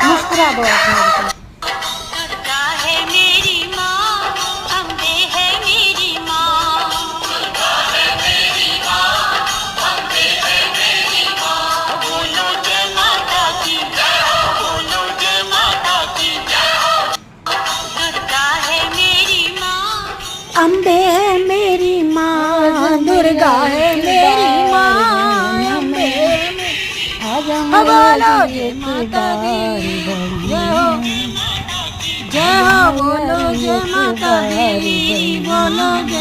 मुस्कुरा दो आप अम्बे है मेरी माँ, दुर्गा है मेरी माँ, अम्बे बोलो जय माता दी, जय हो बोलो जय माता दी, बोलो जय